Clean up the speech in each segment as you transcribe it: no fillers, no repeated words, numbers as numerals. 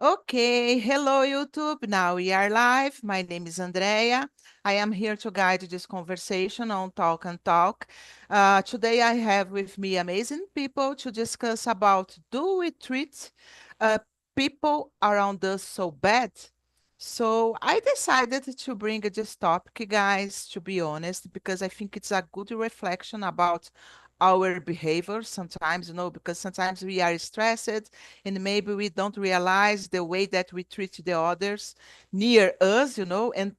Okay, hello YouTube. Now we are live. My name is Andrea. I am here to guide this conversation on Talk and Talk. Today I have with me amazing people to discuss about do we treat uh, people around us so bad? So I decided to bring this topic, guys, to be honest, because I think it's a good reflection about our behavior sometimes, because sometimes we are stressed and maybe we don't realize the way that we treat the others near us, and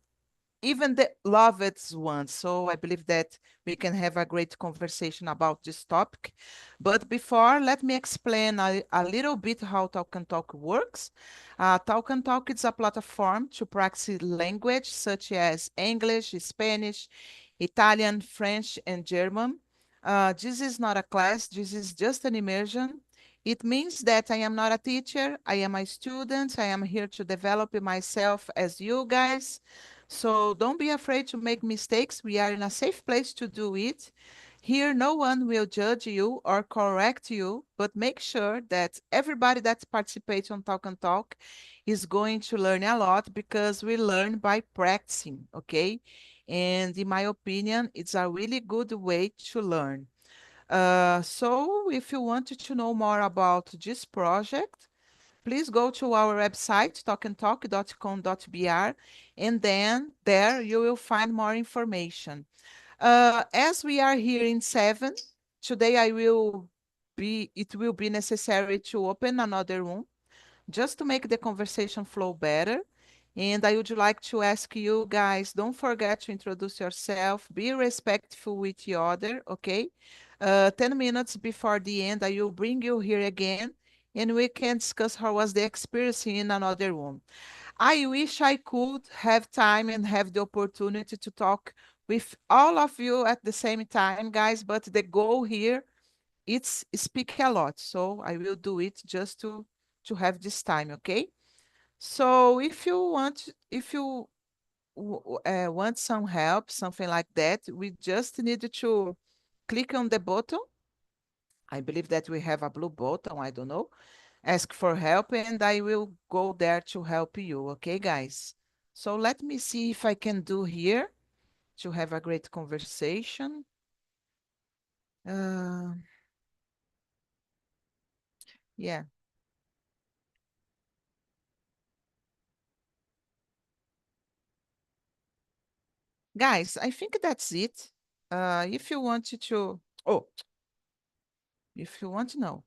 even the loved ones. So I believe that we can have a great conversation about this topic. But before, let me explain a little bit how Talk and Talk works. Talk and Talk is a platform to practice language such as English, Spanish, Italian, French, and German. This is not a class, this is just an immersion. It means that I am not a teacher, I am a student, I am here to develop myself as you guys. So don't be afraid to make mistakes. We are in a safe place to do it. Here, no one will judge you or correct you, but make sure that everybody that participates on Talk and Talk is going to learn a lot because we learn by practicing, okay? And in my opinion, it's a really good way to learn. So if you want to know more about this project, please go to our website, talkandtalk.com.br, and then there you will find more information. As we are here in 7, today it will be necessary to open another room just to make the conversation flow better. And I would like to ask you guys, don't forget to introduce yourself, be respectful with each other, okay? 10 minutes before the end, I will bring you here again and we can discuss how was the experience in another room. I wish I could have time and have the opportunity to talk with all of you at the same time, guys, but the goal here it's speak a lot. So I will do it just to have this time, okay? So if you want some help, something like that, we just need to click on the button. I believe that we have a blue button, I don't know. Ask for help and I will go there to help you, okay, guys? So let me see if I can do here to have a great conversation. Uh, yeah, guys, I think that's it. If you want oh, if you want to know,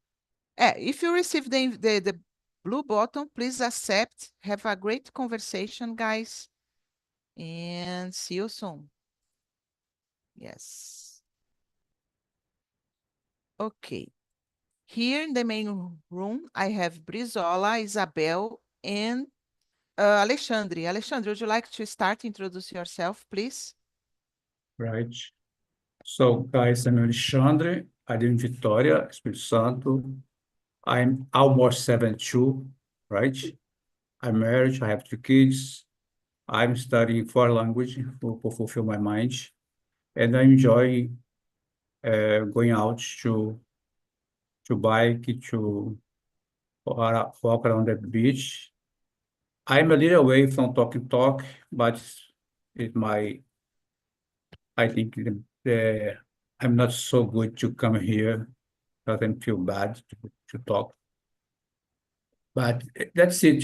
if you receive the blue button, please accept. Have a great conversation, guys, and see you soon. Yes. Okay. Here in the main room, I have Brizola, Isabel, and Alexandre. Alexandre, would you like to start? Introduce yourself, please. Right. So, guys, I'm Alexandre. I live in Vitória, Espírito Santo. I'm almost 72, right? I'm married, I have 2 kids. I'm studying foreign language to fulfill my mind. And I enjoy going out to bike, to walk around the beach. I'm a little away from talk, but it my I think I'm not so good to come here. Doesn't feel bad to talk. But that's it.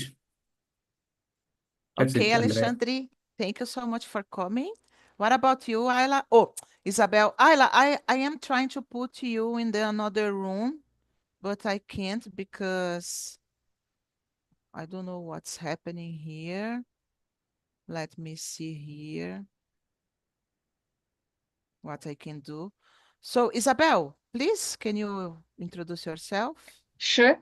That's Okay, it, Andrea. Alexandre, thank you so much for coming. What about you, Ayla? Oh, Isabel. Ayla, I am trying to put you in the another room, but I can't because I don't know what's happening here. Let me see here what I can do. So, Isabel, please, can you introduce yourself? Sure.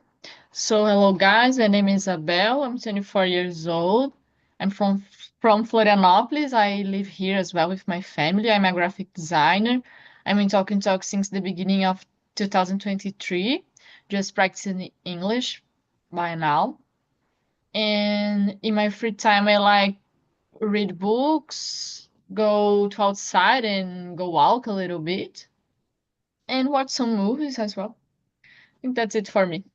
So, hello guys. My name is Isabel. I'm 24 years old. I'm from Florianópolis. I live here as well with my family. I'm a graphic designer. I'm in Talk and Talk since the beginning of 2023, just practicing English by now. And in my free time, I like read books, go to outside and go walk a little bit, and watch some movies as well. I think that's it for me.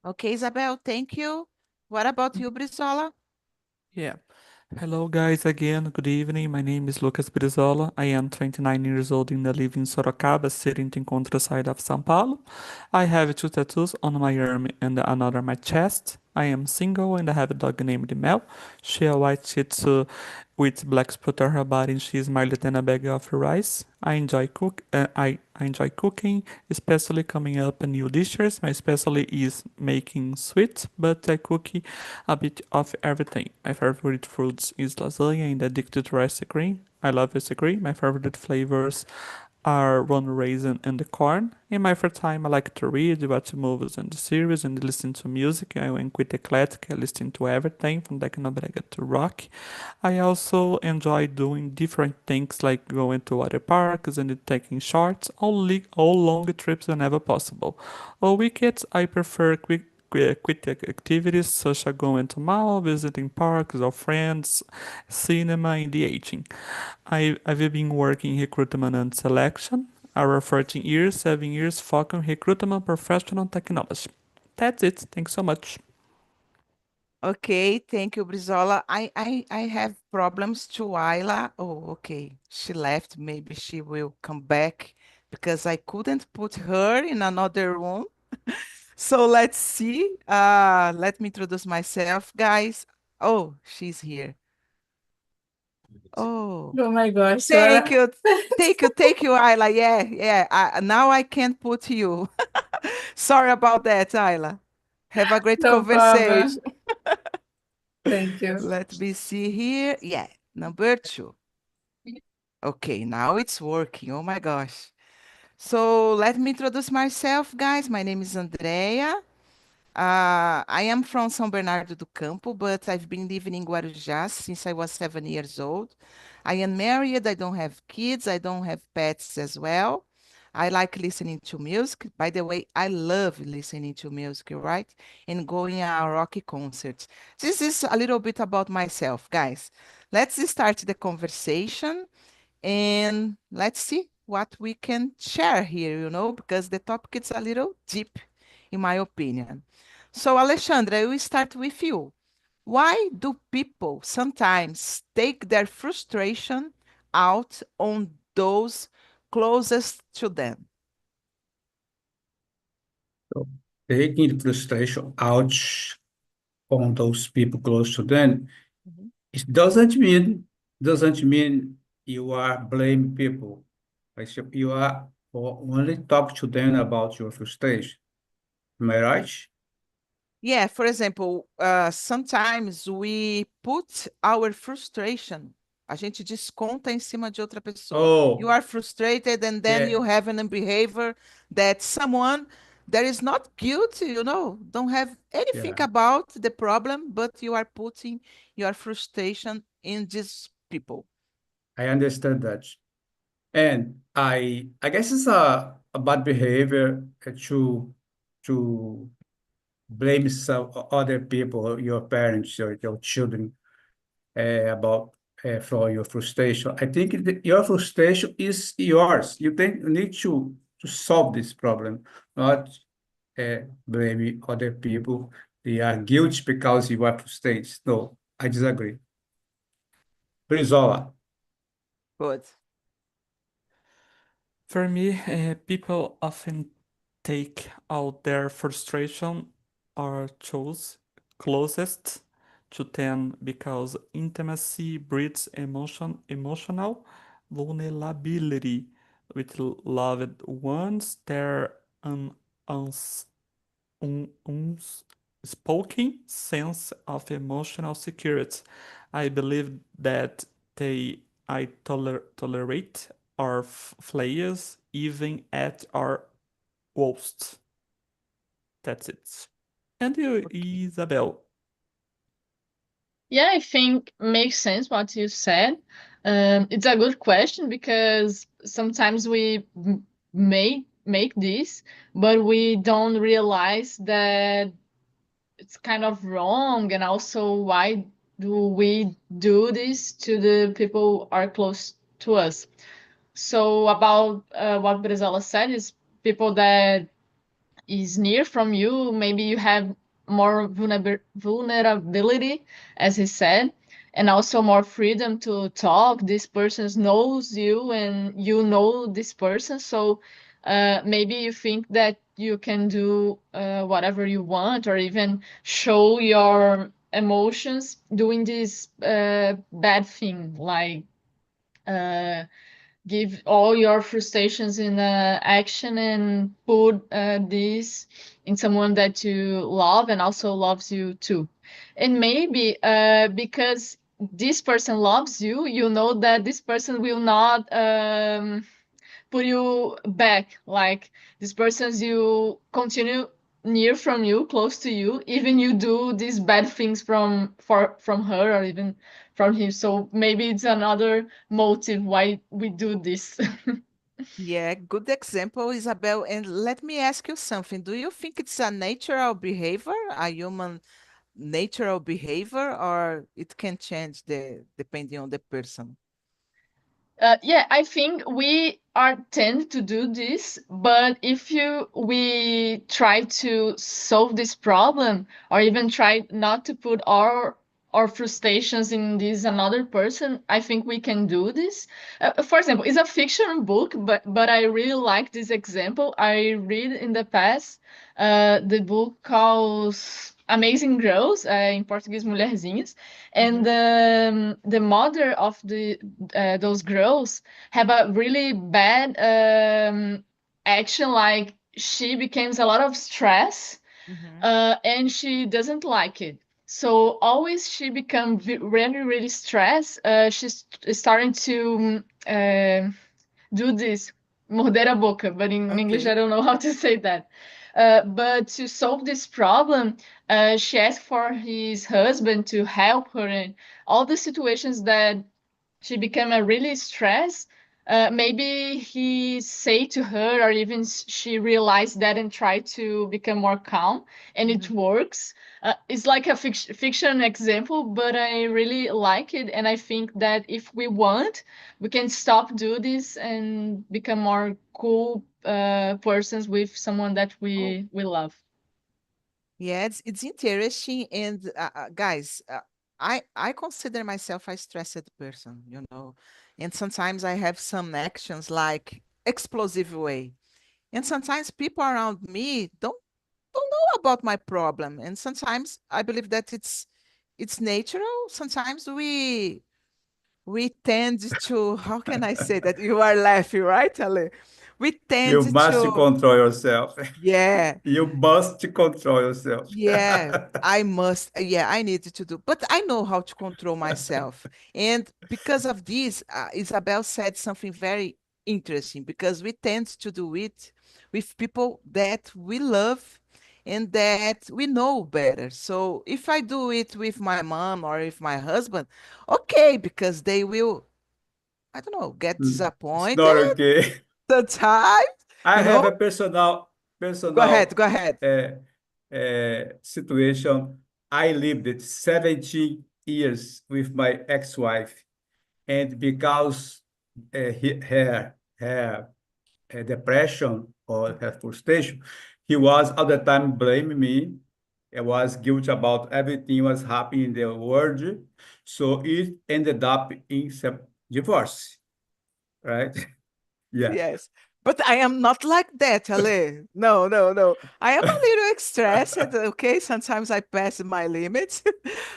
Okay, Isabel, thank you. What about you, Brizola? Yeah. Hello, guys, again. Good evening. My name is Lucas Brizola. I am 29 years old and I live in Sorocaba, city in the countryside of São Paulo. I have two tattoos on my arm and another on my chest. I am single and I have a dog named Mel. She is a white Shih Tzu with black spot on her body and she is smaller than a bag of rice. I enjoy cooking, especially coming up new dishes. My specialty is making sweets, but I cook a bit of everything. My favorite foods is lasagna and addicted to ice cream. I love ice cream. My favorite flavors are one raisin and the corn. In my free time, I like to read, watch movies and series, and listen to music. I am quite eclectic. I listen to everything from Tecnobrega to rock. I also enjoy doing different things like going to water parks and taking shorts, all long trips whenever possible. On weekends, I prefer quick activities such as going to mall, visiting parks or friends, cinema, and dating. I've been working in recruitment and selection. Our 14 years, 7 years, focus on recruitment professional technology. That's it. Thanks so much. Okay, thank you, Brizola. I have problems to Ayla. Oh, okay. She left. Maybe she will come back because I couldn't put her in another room. So let's see. Let me introduce myself, guys. Oh, she's here. Oh, Oh my gosh, thank Sarah. you. Thank you, Ayla. Yeah, yeah. Now I can't put you. Sorry about that, Ayla. Have a great No conversation. problem. Thank you. Let me see here. Yeah, number two. Okay, now it's working. Oh my gosh. So let me introduce myself, guys. My name is Andrea. I am from São Bernardo do Campo, but I've been living in Guarujá since I was 7 years old. I am married. I don't have kids. I don't have pets as well. I like listening to music. By the way, I love listening to music, right? And going a rock concert. This is a little bit about myself, guys. Let's start the conversation and let's see what we can share here, because the topic is a little deep, in my opinion. So, Alexandra, I will start with you. Why do people sometimes take their frustration out on those closest to them? So taking frustration out on those people close to them, Mhm. it doesn't mean you are blaming people. Like, so you are only talk to them about your frustration. Am I right? Yeah, for example, sometimes we put our frustration, a gente desconta em cima de outra pessoa. You Oh, are frustrated, and then yeah, you have an behavior that someone that is not guilty, don't have anything yeah. about the problem, but you are putting your frustration in these people. I understand that. And I guess it's a bad behavior to blame some other people, your parents, your children, about for your frustration. I think your frustration is yours. You need to solve this problem, not blame other people. They are guilty because you are frustrated. No, I disagree. Brizola. Good. For me, people often take out their frustration or choose closest to them because intimacy breeds emotional vulnerability with loved ones. Their uns, unspoken sense of emotional security. I believe that I tolerate our flaws even at our worst. That's it. And you, Isabel. Yeah, I think makes sense what you said. It's a good question because sometimes we may make this, but we don't realize that it's kind of wrong. And also, why do we do this to the people are close to us? So about what Brizella said is people that is near from you, maybe you have more vulnerability, as he said, and also more freedom to talk. This person knows you and you know this person. So maybe you think that you can do whatever you want, or even show your emotions doing this bad thing, like give all your frustrations in action and put this in someone that you love and also loves you too. And maybe because this person loves you, you know that this person will not put you back. Like this person's you continue near from you, close to you, even you do these bad things from her or even from him. So maybe it's another motive why we do this. Yeah, good example, Isabel. And let me ask you something. Do you think it's a natural behavior, a human natural behavior, or it can change depending on the person? Yeah, I think we are tend to do this, but if we try to solve this problem or even try not to put our frustrations in this another person, I think we can do this. For example, it's a fiction book, but I really like this example. I read in the past the book called Amazing Girls, em português Mulherzinhas, and the mother of those girls have a really bad action, like she becomes a lot of stress and she doesn't like it. So always she becomes really, really stressed. She's starting to do this, morder a boca, but in English I Okay. don't know how to say that. But to solve this problem, she asked for his husband to help her in all the situations that she became a really stressed. Maybe he say to her, or even she realized that and tried to become more calm, and it works. It's like a fiction example, but I really like it, and I think that if we want, we can stop do this and become more cool persons with someone that Oh, we love. yeah, it's interesting. And guys, I consider myself a stressed person, you know, and sometimes I have some actions like explosive way, and sometimes people around me don't know about my problem, and sometimes I believe that it's natural. Sometimes we tend to, how can I say that? You are laughing, right, Ale? We You tend must to, control yourself. yeah, You must control yourself. yeah, I must, yeah, I need to do, but I know how to control myself. And because of this, Isabel said something very interesting, because we tend to do it with people that we love and that we know better. So if I do it with my mom or with my husband, okay, because they will, I don't know, get It's disappointed not okay. sometimes, I you have know? a personal Go ahead, personal go ahead. situation. I lived it 17 years with my ex-wife, and because her depression or her frustration, he was all the time blaming me. I was guilty about everything was happening in the world, so it ended up in some divorce, right? Yeah. Yes. But I am not like that, Ale. No, no, no. I am a little stressed, okay? Sometimes I pass my limits,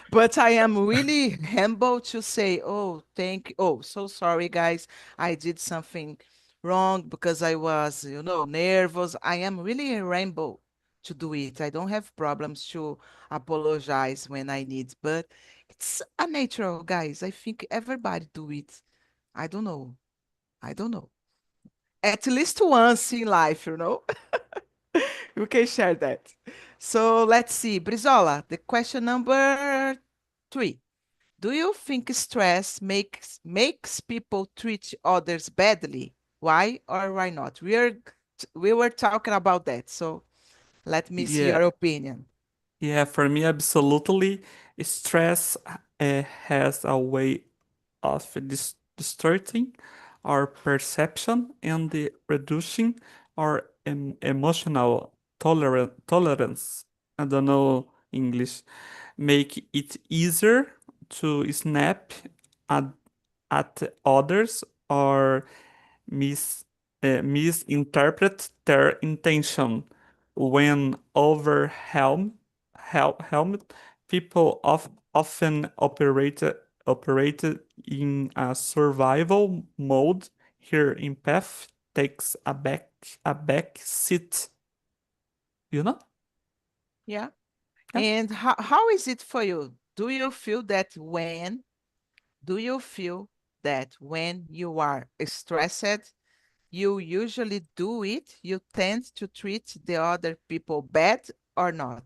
but I am really humble to say, oh, thank you. Oh, so sorry, guys. I did something wrong because I was, nervous. I am really a rainbow to do it. I don't have problems to apologize when I need, but it's a natural, guys. I think everybody do it. I don't know. I don't know. At least once in life, you know? You can share that. So let's see. Brizola, the question number 3. Do you think stress makes people treat others badly? Why or why not? We were talking about that. So let me see Yeah, your opinion. yeah, for me, absolutely. Stress has a way of distorting our perception and reducing our emotional tolerance, I don't know English, make it easier to snap at, at others or mis, misinterpret their intention when overwhelmed. People often operated in a survival mode. Here, empath takes a back seat. You know? Yeah. Yeah. And how is it for you? Do you feel that when you are stressed, you usually do it? You tend to treat the other people bad or not?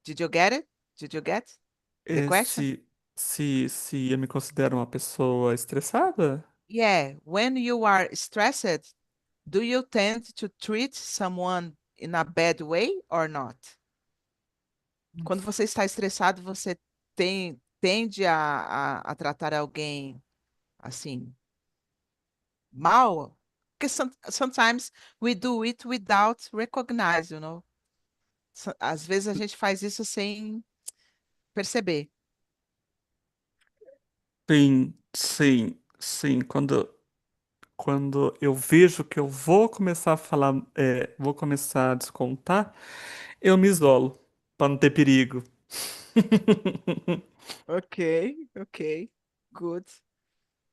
Did you get it? Did you get the question? Se eu me considero uma pessoa estressada, Yeah, when you are stressed, do you tend to treat someone in a bad way or not? Quando você está estressado, você tende a tratar alguém assim mal? Because sometimes we do it without recognize, you know? Às vezes a gente faz isso sem perceber. sim. Quando eu vejo que eu vou começar a falar, vou começar a descontar, eu me isolo para não ter perigo. Okay, okay, good.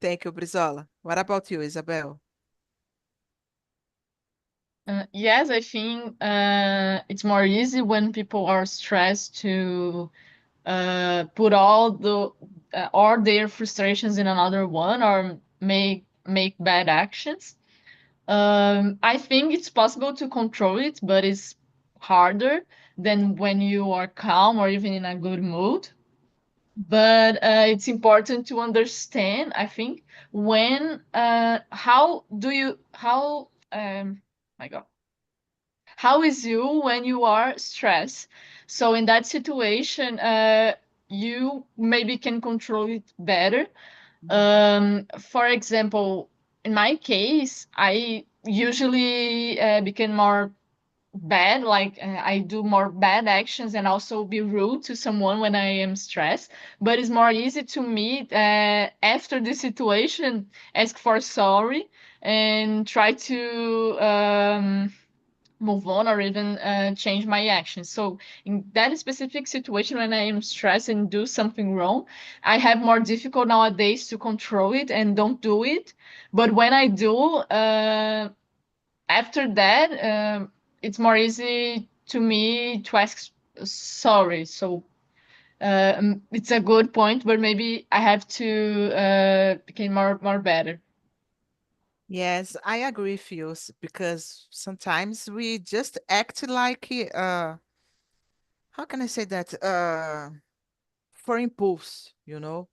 Thank you, Brizola. What about you, Isabel? Yes, I think it's more easy when people are stressed to put all their frustrations in another one or make bad actions. I think it's possible to control it, but it's harder than when you are calm or even in a good mood. But it's important to understand, I think, when my God, how is you when you are stressed? So in that situation, you maybe can control it better. For example, in my case, I usually became more bad, like I do more bad actions and also be rude to someone when I am stressed. But it's more easy to me after the situation, ask for sorry and try to move on or even change my actions. So in that specific situation, when I am stressed and do something wrong, I have more difficult nowadays to control it and don't do it. But when I do, after that, it's more easy to me to ask sorry. So it's a good point, but maybe I have to become more better. Yes, I agree with you because sometimes we just act like how can I say that? For impulse, you know?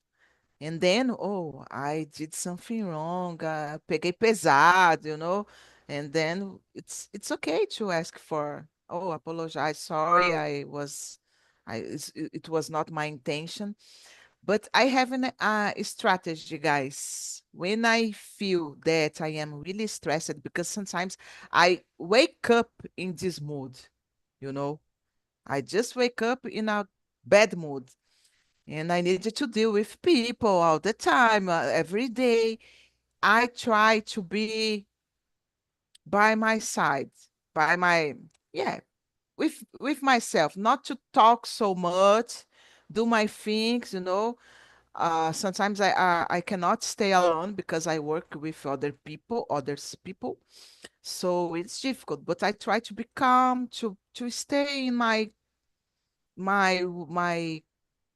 And then, oh, I did something wrong, peguei pesado, you know? And then it's okay to ask for, oh, apologize, sorry, it was not my intention. But I have a strategy, guys. When I feel that I am really stressed, because sometimes I wake up in this mood, you know, I just wake up in a bad mood and I needed to deal with people all the time, every day. I try to be by my side, by my, yeah, with myself, not to talk so much, do my things, you know. Sometimes I cannot stay alone because I work with others people. So it's difficult, but I try to be calm, to stay in my my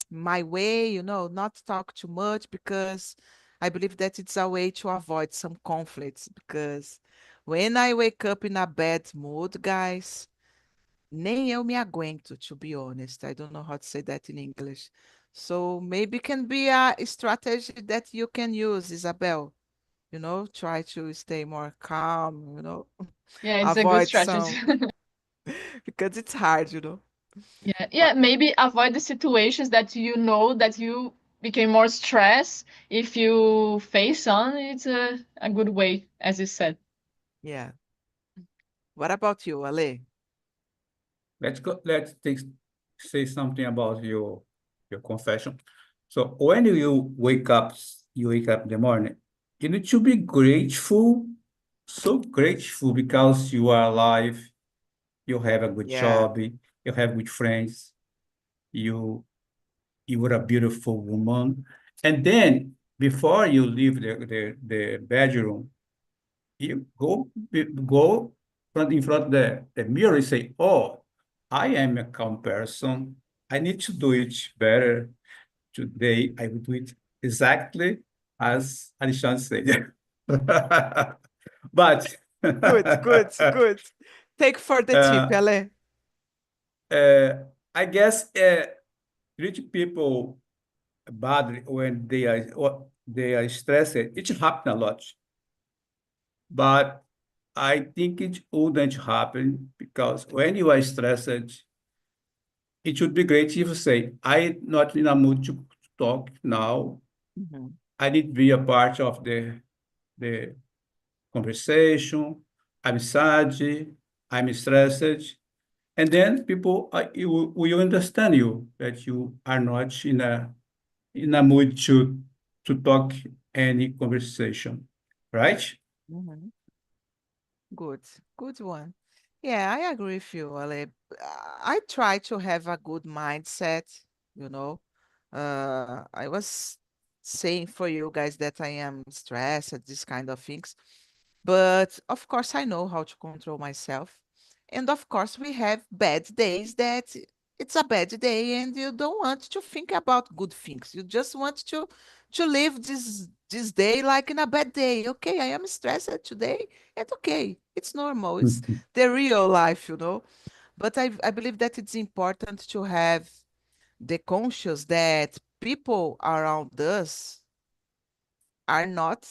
my way, you know, not talk too much because I believe that it's a way to avoid some conflicts because when I wake up in a bad mood, guys, nem eu me aguento, to be honest. I don't know how to say that in English. So maybe can be a strategy that you can use, Isabel. You know, try to stay more calm, you know, Yeah, it's a good avoid strategy. some because it's hard, you know. Yeah, maybe avoid the situations that you know that you became more stressed if you face on. It's a good way, as you said. Yeah. What about you, Ale? say something about your confession. So when you wake up in the morning, you need to be grateful, so grateful because you are alive, you have a good Yeah. job, you have good friends, you were a beautiful woman. And then before you leave the bedroom, you go in front of the mirror and say, oh, I am a calm person. I need to do it better. Today, I will do it exactly as Alexandre said. But Good, good, good. Take for the tip, Ale. I guess treat people badly when they are stressed. It happens a lot. But I think it wouldn't happen because when you are stressed, it would be great if you say, I'm not in a mood to talk now. Mhm. I need to be a part of the conversation. I'm sad, I'm stressed. And then people will understand you that you are not in a mood to talk any conversation, right? Mhm. Good, good one. Yeah, I agree with you, Ale. I try to have a good mindset, you know. I was saying for you guys that I am stressed at these kind of things, but of course I know how to control myself. And of course we have bad days that it's a bad day and you don't want to think about good things. You just want to live this day like in a bad day. Okay, I am stressed today. And okay, it's normal. It's the real life, you know. But I believe that it's important to have the conscious that people around us are not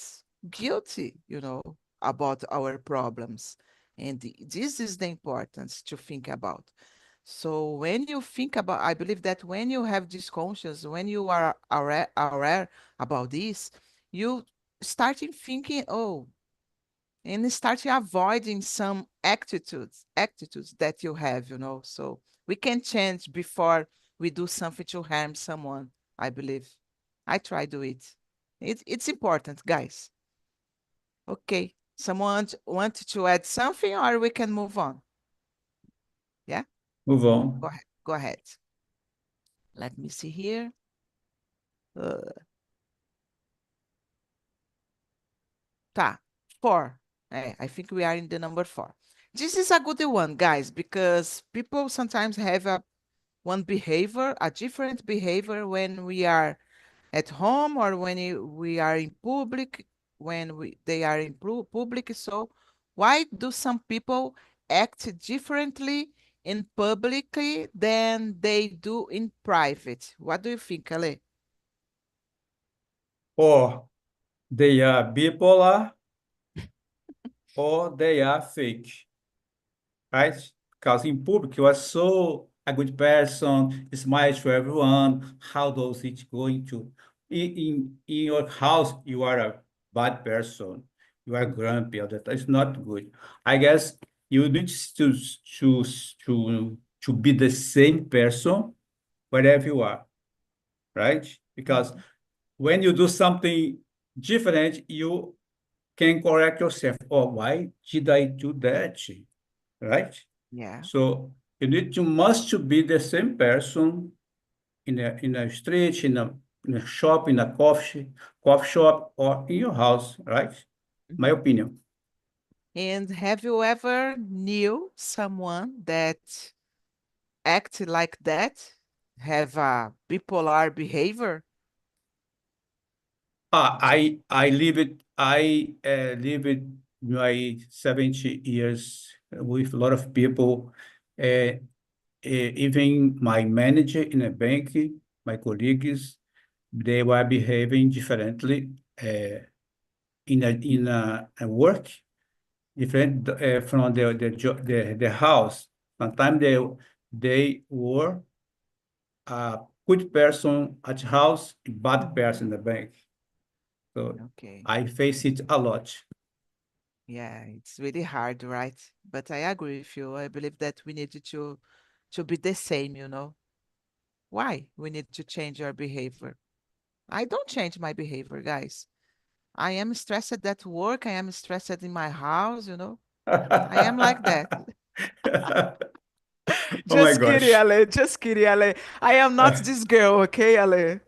guilty, you know, about our problems. And this is the importance to think about. So when you think about, I believe that when you have this conscious, when you are aware about this, you starting thinking, oh, and starting avoiding some attitudes that you have, you know. So we can change before we do something to harm someone, I believe. I try do it. It's important, guys. Okay. Someone want to add something or we can move on? Yeah? Move on. Go ahead. Go ahead. Let me see here. Uh, tá. 4. I think we are in the number 4. This is a good one, guys, because people sometimes have one behavior, a different behavior when we are at home or when we are in public, when they are in public. So why do some people act differently in publicly than they do in private? What do you think, Ale? Or they are bipolar or they are fake, right? Because in public, you are so a good person, smile to everyone. How does it going to? In your house, you are a bad person. You are grumpy. All that. It's not good. I guess you need to choose to be the same person wherever you are, right? Because when you do something different, you can correct yourself. Oh, why did I do that? Right? Yeah. So you must to be the same person in a street, in a shop, in a coffee shop, or in your house, right? My Mhm. opinion. And have you ever knew someone that act like that? Have a bipolar behavior? I live it my 70 years with a lot of people. Even my manager in a bank, my colleagues, they were behaving differently in a work, different from the house. Sometimes they were a good person at house, a bad person in the bank. So Okay. I face it a lot. Yeah, it's really hard, right? But I agree with you. I believe that we need to to be the same, Why we need to change our behavior? I don't change my behavior, guys. I am stressed at work. I am stressed in my house, I am like that. Oh my Just kidding, gosh. Ale. Just kidding, Ale. I am not this girl, okay, Ale?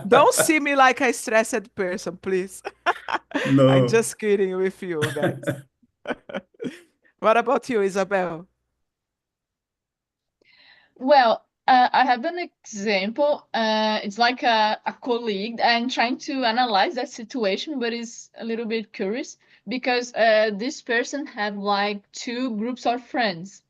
Don't see me like a stressed person, please. I'm No. just kidding with you guys. What about you, Isabel? Well, I have an example. It's like a colleague and trying to analyze that situation, but it's a little bit curious because this person had like two groups of friends.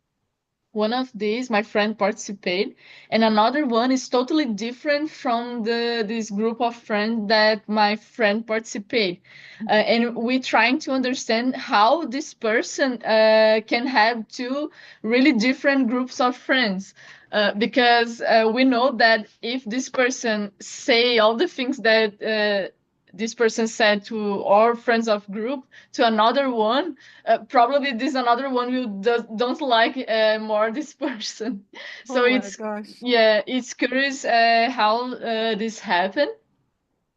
One of these, my friend participated, and another one is totally different from this group of friends that my friend participated. And we're trying to understand how this person can have two really different groups of friends. Because we know that if this person say all the things that this person said to our friends of group to another one, probably this another one will don't like more this person. So Oh my it's gosh. yeah, it's curious how this happened.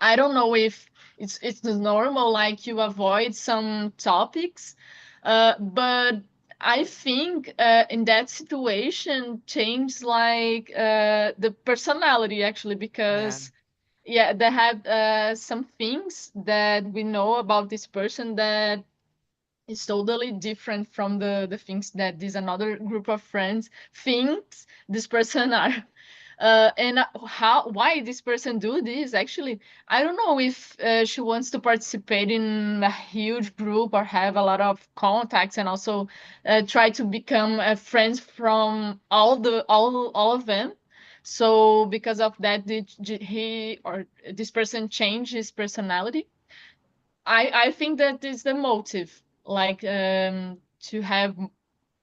I don't know if it's normal, like you avoid some topics, but I think in that situation change like the personality actually, Yeah. because yeah, they have some things that we know about this person that is totally different from the things that this another group of friends thinks this person are. And how why this person do this actually, I don't know if she wants to participate in a huge group or have a lot of contacts and also try to become friends from all of them. So because of that, he or this person changed his personality. I think that is the motive, like to have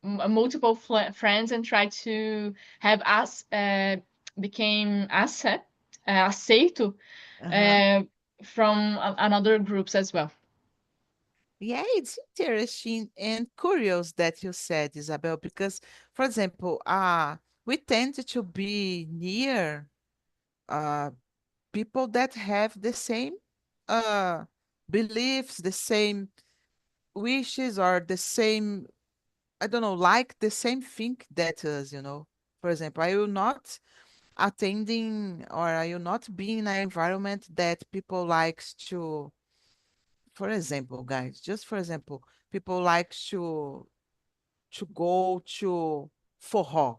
multiple friends and try to have us became aceito Uh-huh. uh, from another groups as well. Yeah, it's interesting and curious that you said, Isabel, because, for example, we tend to be near uh, people that have the same uh, beliefs, the same wishes, or the same, I don't know, like the same thing that us. For example, I will not attending or I will not be in an environment that people likes to, for example, guys, just for example, people like to go to forró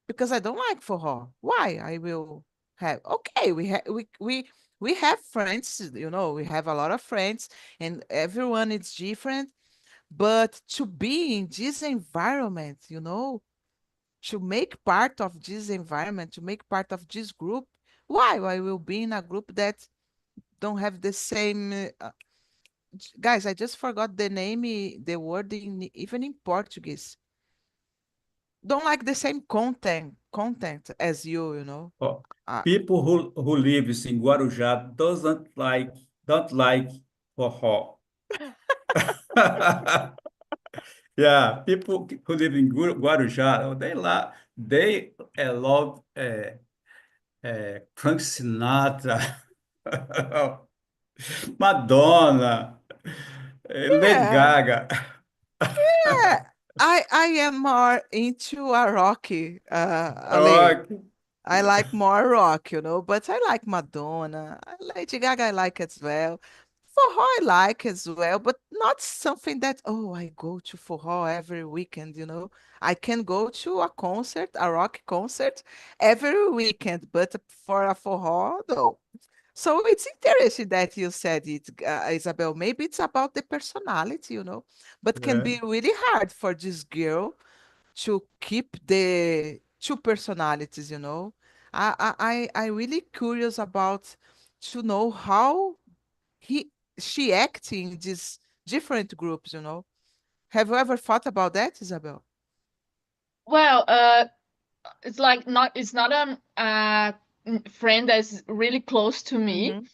because I don't like forró. Why? I will have okay. We have friends. We have a lot of friends, and everyone is different. But to be in this environment, to make part of this environment, to make part of this group, why? I will be in a group that don't have the same. Guys, I just forgot the name, the word even in Portuguese. Don't like the same content as you. Oh, Uh, people who lives in Guarujá don't like forró. Yeah, people who live in Guarujá, they love Frank Sinatra, Madonna, Lady yeah, Gaga. yeah. I am more into a rocky, Ale. Okay. I like more rock, but I like Madonna. Lady Gaga I like as well. Forró I like as well, but not something that, oh, I go to forró every weekend. I can go to a concert, a rock concert every weekend, but for a forró, no. So it's interesting that you said it, Isabel. Maybe it's about the personality, but can Yeah. be really hard for this girl to keep the two personalities. I really curious about to know how he she act in these different groups. Have you ever thought about that, Isabel? Well, it's like not it's not a friend that's really close to me, Mm-hmm.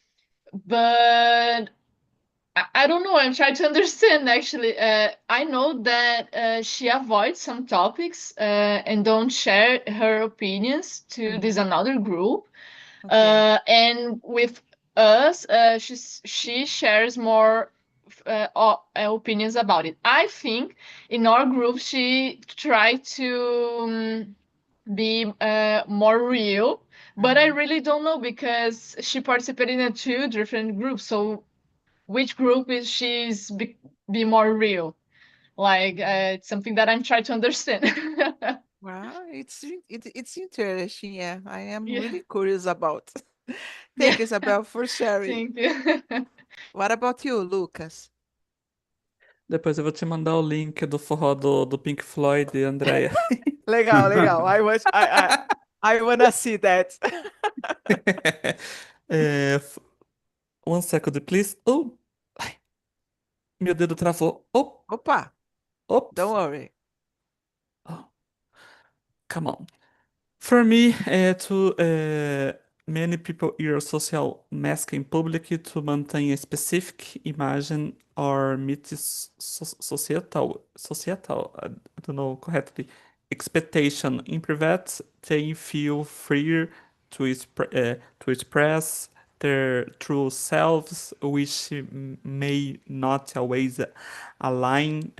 but I don't know. I'm trying to understand actually. I know that she avoids some topics and don't share her opinions to this another group. Okay. And with us, she shares more opinions about it. I think in our group she tried to be more real, but I really don't know because she participated in two different groups. So which group is be more real? Like it's something that I'm trying to understand. Well, it's interesting. Yeah, I am Yeah. really curious about. Yeah. Thank you, Isabel, for sharing. Thank you. What about you, Lucas? Depois eu vou te mandar o link do forró do Pink Floyd, Andrea. Legal, legal. I wanna see that. É, 1 second, please. Oh, ai, meu dedo travou. Oh, Opa, don't oops. worry. Oh, come on. For me, many people use social mask in public to maintain a specific imagine or meet societal, I don't know correctly, expectation. In private, they feel free to express their true selves, which may not always align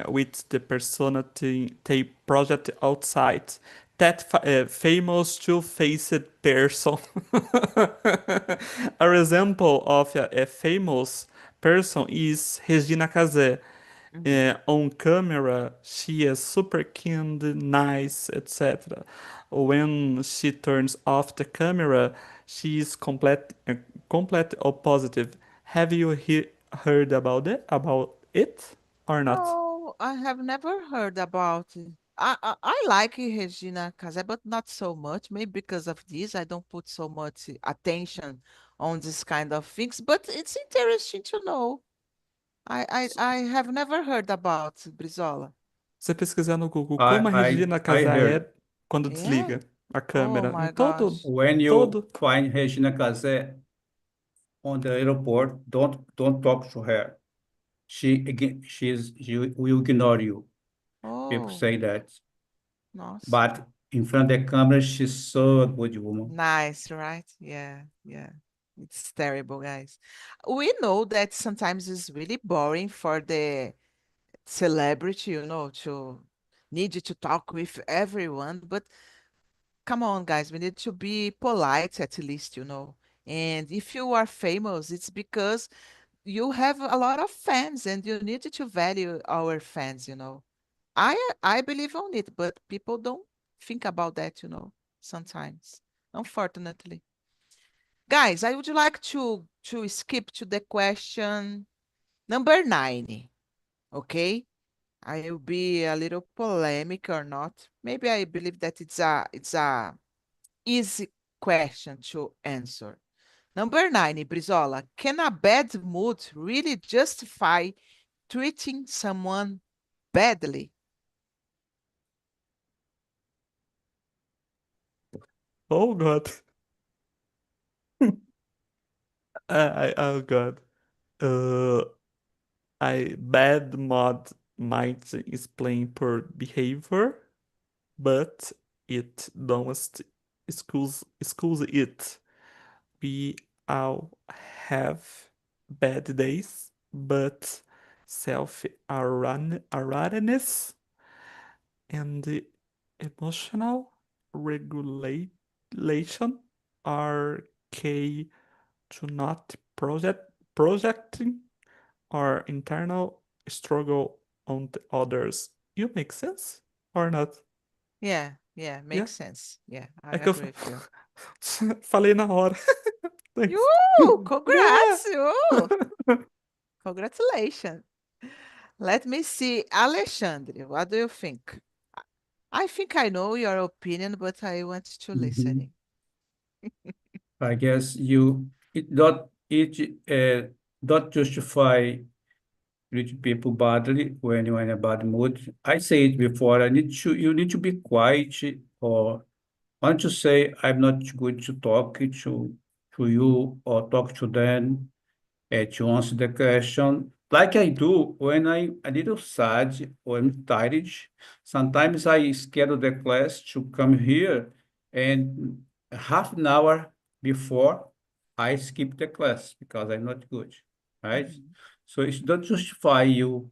with the persona they project outside. That famous two-faced person. A example of a famous person is Regina Casé. On camera, she is super kind, nice, etc. When she turns off the camera, she is complete opposite. Have you heard about it or not? No, I have never heard about it. I like Regina Casé, but not so much. Maybe because of this, I don't put so much attention on this kind of things. But it's interesting to know. I have never heard about Brizola. Você pesquisar no Google como a Regina I Casé heard é quando Yeah. desliga a Oh câmera. Em my todo, gosh. when you todo. find Regina Casé on the airport, don't talk to her. She will ignore you. People Oh, say that. nossa. But in front of the camera, she's so a good woman. Nice, right? Yeah, yeah. It's terrible, guys. We know that sometimes it's really boring for the celebrity, to need to talk with everyone. But come on, guys, we need to be polite at least. And if you are famous, it's because you have a lot of fans and you need to value our fans. I believe on it, but people don't think about that, sometimes, unfortunately. Guys, I would like to skip to the question number 9, okay? I will be a little polemic or not. Maybe I believe that it's a easy question to answer. Number 9, Brizola, can a bad mood really justify treating someone badly? Oh God. Oh God. Uh, I bad mod might explain poor behavior, but it don't excuse it. We all have bad days, but self-awareness and the emotional regulation are key to not projecting our internal struggle on the others. You make sense or not? Yeah, Yeah? makes sense. Yeah, I É que eu agree with you. falei na hora. Thanks. Yeah. Congrats! Congratulations. Let me see. Alexandre, what do you think? I think I know your opinion, but I want to Mhm. listen. I guess not justify treat people badly when you're in a bad mood. I say it before. You need to be quiet, or why don't you say I'm not going to talk to you or talk to them. to answer the question, like I do when I'm a little sad or I'm tired. Sometimes I schedule the class to come here, and half an hour before I skip the class because I'm not good, right? So it don't justify you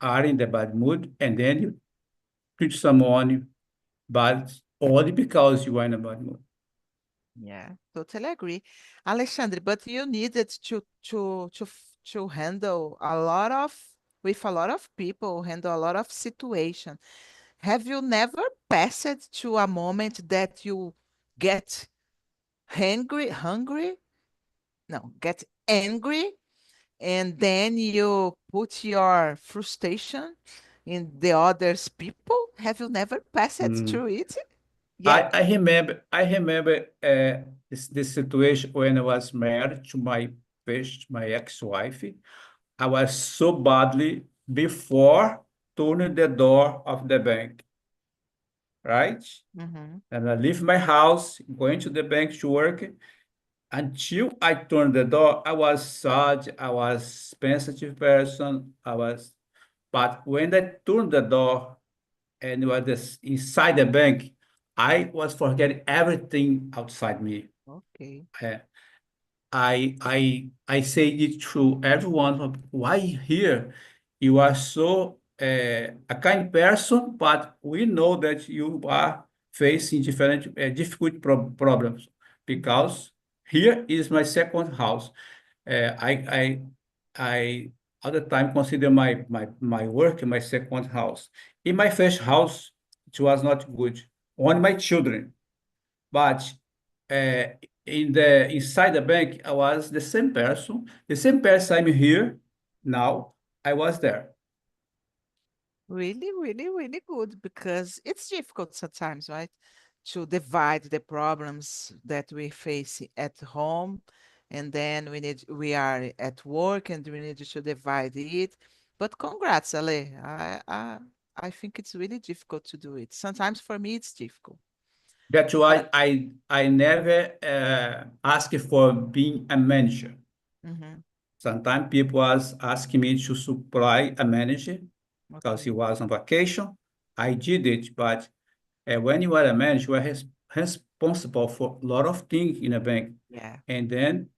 are in the bad mood and then you treat someone bad only because you are in a bad mood. Yeah, totally agree. Alexandre, but you needed to handle a lot of with a lot of people, handle a lot of situation. Have you never passed to a moment that you get hungry? No, get angry, and then you put your frustration in the others people? Have you never passed through it? Yeah. I remember this situation when I was married to my ex-wife. I was so badly before turning the door of the bank, right? Mhm. And I leave my house, going to the bank to work. Until I turned the door, I was sad, I was sensitive person, but when I turned the door and was inside the bank, I was forgetting everything outside me. Okay. Uh, I say it to everyone. Why here? You are so a kind person, but we know that you are facing different difficult problems because here is my second house. I all the time consider my work my second house. In my first house, it was not good. Only my children, but uh, inside the bank, I was the same person. The same person I'm here now. I was there. Really, really, really good because it's difficult sometimes, right? To divide the problems that we face at home, and then we are at work and we need to divide it. But congrats, Ale. I think it's really difficult to do it. Sometimes for me it's difficult. That's But why I never ask for being a manager. mhm, Sometimes people was asking me to supply a manager because he okay. was on vacation. I did it, but when you are a manager, you are responsible for a lot of things in a bank. Yeah. And then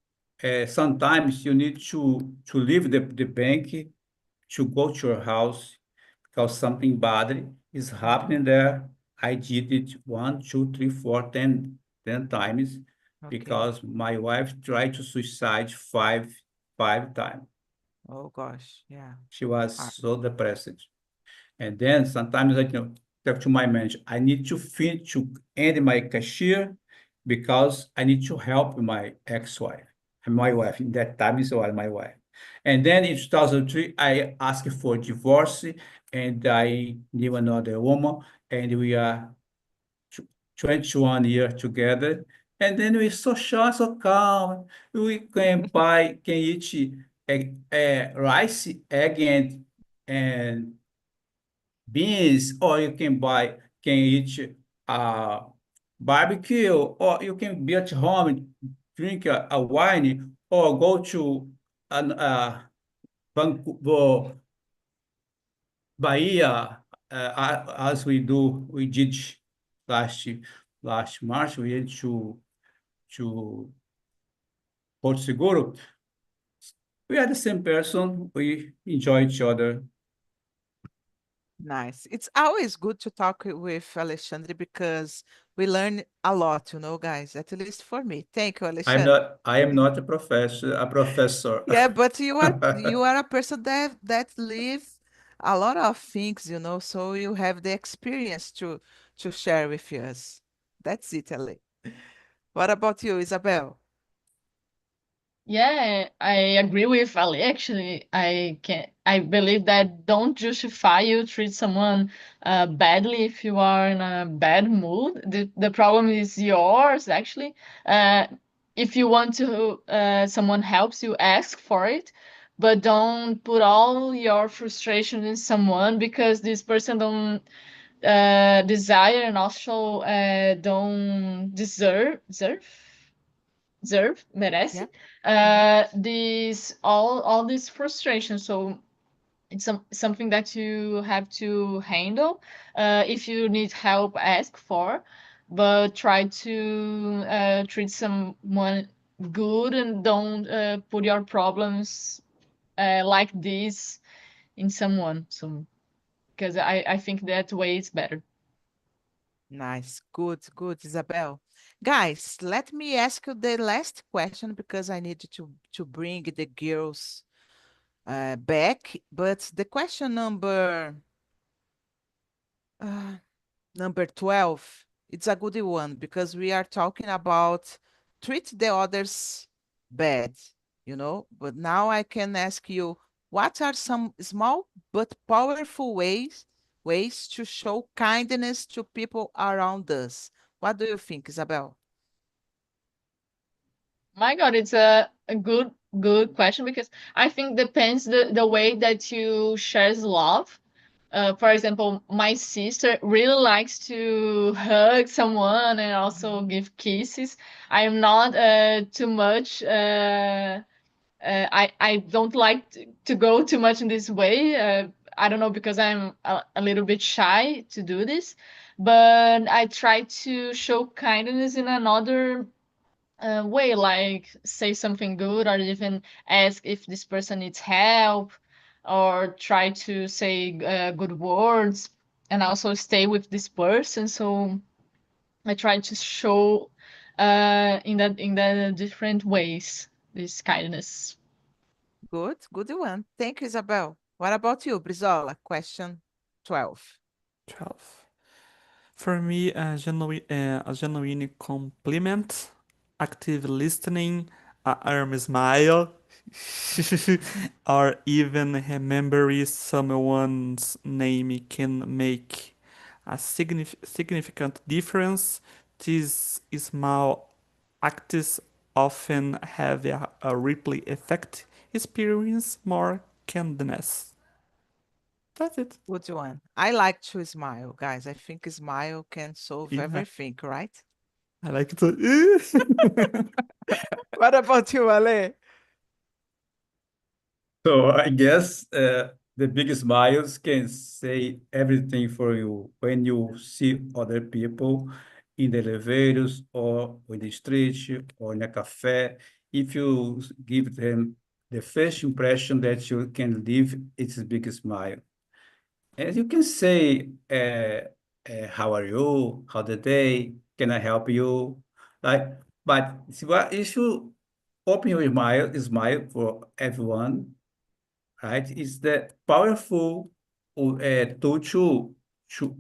sometimes you need to leave the bank to go to your house because something bad is happening there. I did it one, two, three, four, 10 times Okay. because my wife tried to suicide five times. Oh gosh. Yeah. She was Hard. so depressed. And then sometimes I talk to my manager. I need to finish to end my cashier because I need to help my ex-wife and my wife. In that time, it was my wife. And then in 2003, I asked for divorce and I knew another woman and we are 21 years together. And then we so short, so calm. We can eat rice, egg, and beans, or you can eat barbecue, or you can be at home, drink a wine, or go to an Vancouver, Bahia, as we did last last March. We went to Porto Seguro. We are the same person. We enjoy each other. Nice. It's always good to talk with Alexandre because we learn a lot, guys, at least for me. Thank you, Alexandre. I am not a professor, a professor. Yeah, but you are a person that lives a lot of things, so you have the experience to share with us. That's it, Ale. What about you, Isabel? Yeah, I agree with Ali. Actually, I believe that don't justify you treat someone badly if you are in a bad mood. The problem is yours, actually. Uh, if you want to, someone helps you, ask for it, but don't put all your frustration in someone because this person don't desire and also don't deserve deserve, merece, this all this frustration. So it's something that you have to handle. If you need help, ask for, but try to treat someone good and don't put your problems like this in someone. So because I think that way is better. Nice. Good, good, Isabel. Guys, let me ask you the last question because I need to bring the girls back. But the question uh, number 12, it's a good one because we are talking about treat the others bad, But now I can ask you, what are some small but powerful ways to show kindness to people around us? What do you think, Isabel? My God, it's a good question because I think depends the way that you shares love. For example, my sister really likes to hug someone and also give kisses. I am not too much. I don't like to go too much in this way. I don't know because I'm a little bit shy to do this, but I try to show kindness in another way, like say something good or even ask if this person needs help or try to say good words and also stay with this person. So I try to show in the different ways this kindness. Good, good one. Thank you, Isabel. What about you, Brizola? Question 12. 12. For me, a genuine compliment, active listening, a arm smile, or even remembering someone's name can make a significant difference. These small acts often have a ripple effect, experience more kindness. That's it. Good one. I like to smile, guys. I think smile can solve Yeah. everything, right? I like it. What about you, Ale? So I guess the big smiles can say everything for you when you see other people in the elevators or in the street or in a cafe. If you give them the first impression that you can leave, it's a big smile. And you can say, how are you? How the day? Can I help you? Like, but see what if you open your smile for everyone, right? Is that powerful tool to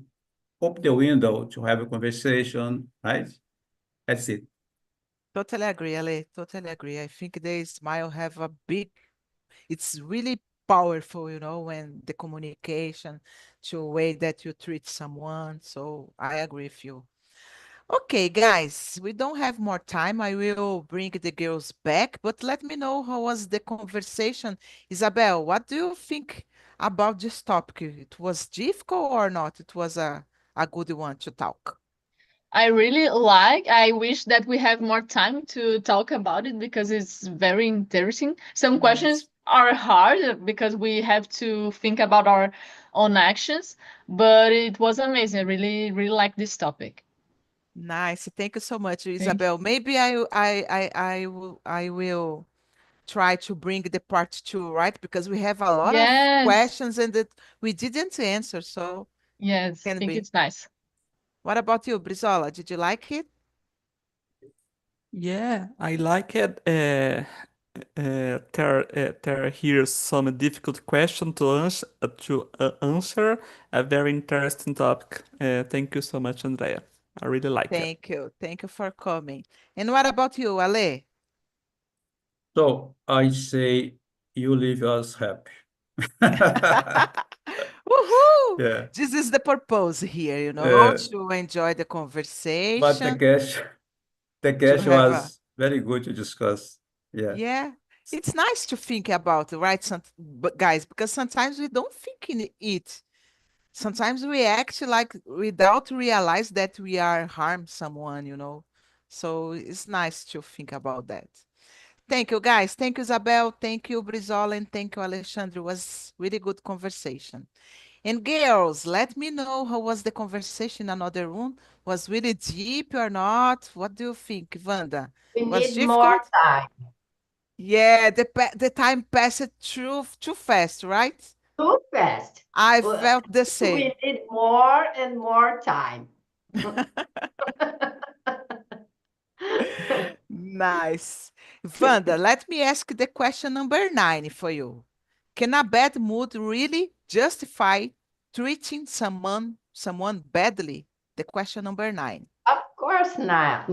open the window to have a conversation, right? That's it. Totally agree, Ale. Totally agree. I think the smile have a big, it's really powerful, when the communication to way that you treat someone. So I agree with you. Okay, guys, we don't have more time. I will bring the girls back, but let me know how was the conversation. Isabel, what do you think about this topic? It was difficult or not? It was a good one to talk. I really like. I wish that we have more time to talk about it because it's very interesting. Some questions Nice. are hard because we have to think about our own actions, but it was amazing. I really, really like this topic. Nice. Thank you so much, Thank you. Isabel. Maybe I will try to bring the part two, right? Because we have a lot of Yes, questions and that we didn't answer, so yes, I can think be. it's nice. What about you, Brizola? Did you like it? Yeah, I like it. There here's some difficult question to answer. A very interesting topic. Thank you so much, Andrea. I really like it. Thank you. Thank you for coming. And what about you, Ale? So I say you leave us happy. Woohoo! Yeah. This is the purpose here, Uh, to enjoy the but the conversation, cash, the to cash have a, was very good to discuss. Yeah. yeah. It's nice to think about, right, but guys, because sometimes we don't think in it. Sometimes we act like without realize that we are harm someone. So it's nice to think about that. Thank you, guys. Thank you, Isabel. Thank you, Brizola, and thank you, Alexandre. It was really good conversation. And girls, let me know how was the conversation in another room. Was really deep or not? What do you think, Wanda? We Was need more difficult? time. Yeah, the time passed too fast, right? Too fast. I Well, felt the same. we need more and more time. Nice. Wanda, let me ask the question number 9 for you. Can a bad mood really justify treating someone badly? The question number 9. Of course not.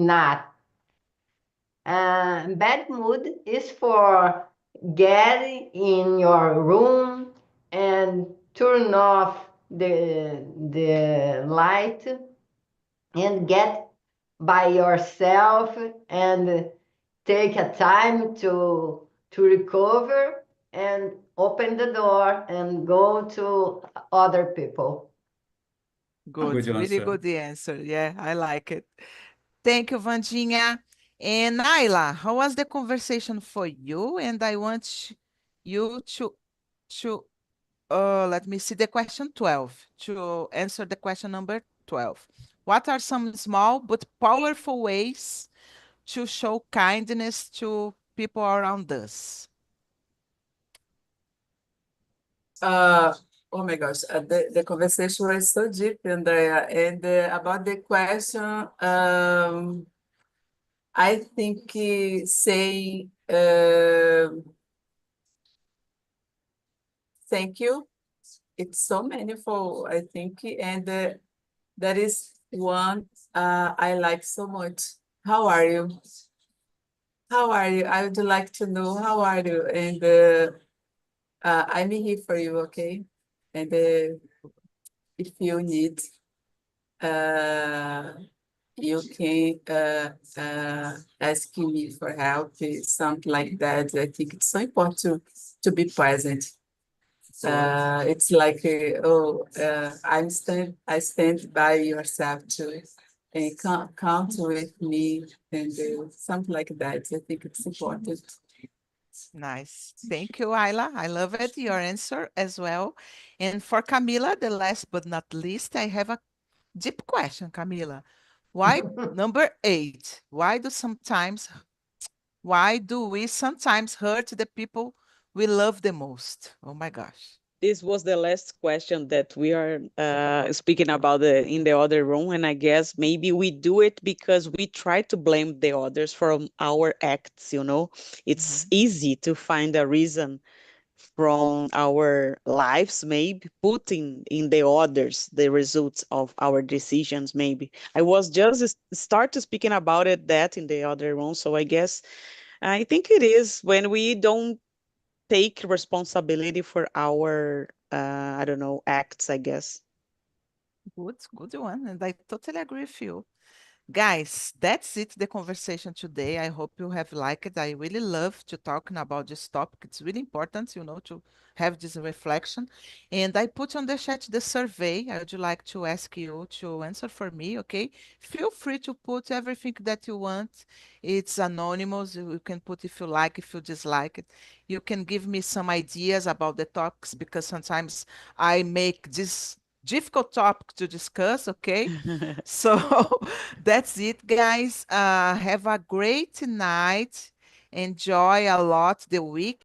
Bad mood is for getting in your room and turn off the light and get by yourself and take a time to recover and open the door and go to other people. Good, Good really answer. good answer. Yeah, I like it. Thank you, Vandinha. And Naila, how was the conversation for you? And I want you to let me see the question 12, to answer the question number 12. What are some small but powerful ways to show kindness to people around us? Oh my gosh, the conversation was so deep, Andrea. And about the question, I think saying thank you, it's so meaningful, I think. And that is one I like so much. How are you? How are you? I would like to know how are you? And I'm here for you, okay? And if you need, you can ask me for help, something like that. I think it's so important to be present. It's like, I stand by yourself too, and count with me, and something like that. I think it's important. Nice. Thank you, Ayla. I love it, your answer as well. And for Camila, the last but not least, I have a deep question, Camila. Why, number 8, why do we sometimes hurt the people we love the most? Oh my gosh. This was the last question that we are speaking about in the other room, and I guess maybe we do it because we try to blame the others for our acts, you know. It's easy to find a reason from our lives, maybe putting in the others the results of our decisions. Maybe I was just start speaking about it that in the other room, so I guess I think it is when we don't take responsibility for our I don't know, acts, I guess. Good one. And I totally agree with you. Guys, that's it, the conversation today. I hope you have liked it. I really love to talking about this topic. It's really important, you know, to have this reflection. And I put on the chat the survey. I would like to ask you to answer for me, okay? Feel free to put everything that you want. It's anonymous. You can put if you like, if you dislike it. You can give me some ideas about the topics because sometimes I make this difficult topic to discuss, okay? So that's it, guys. Have a great night. Enjoy a lot the week.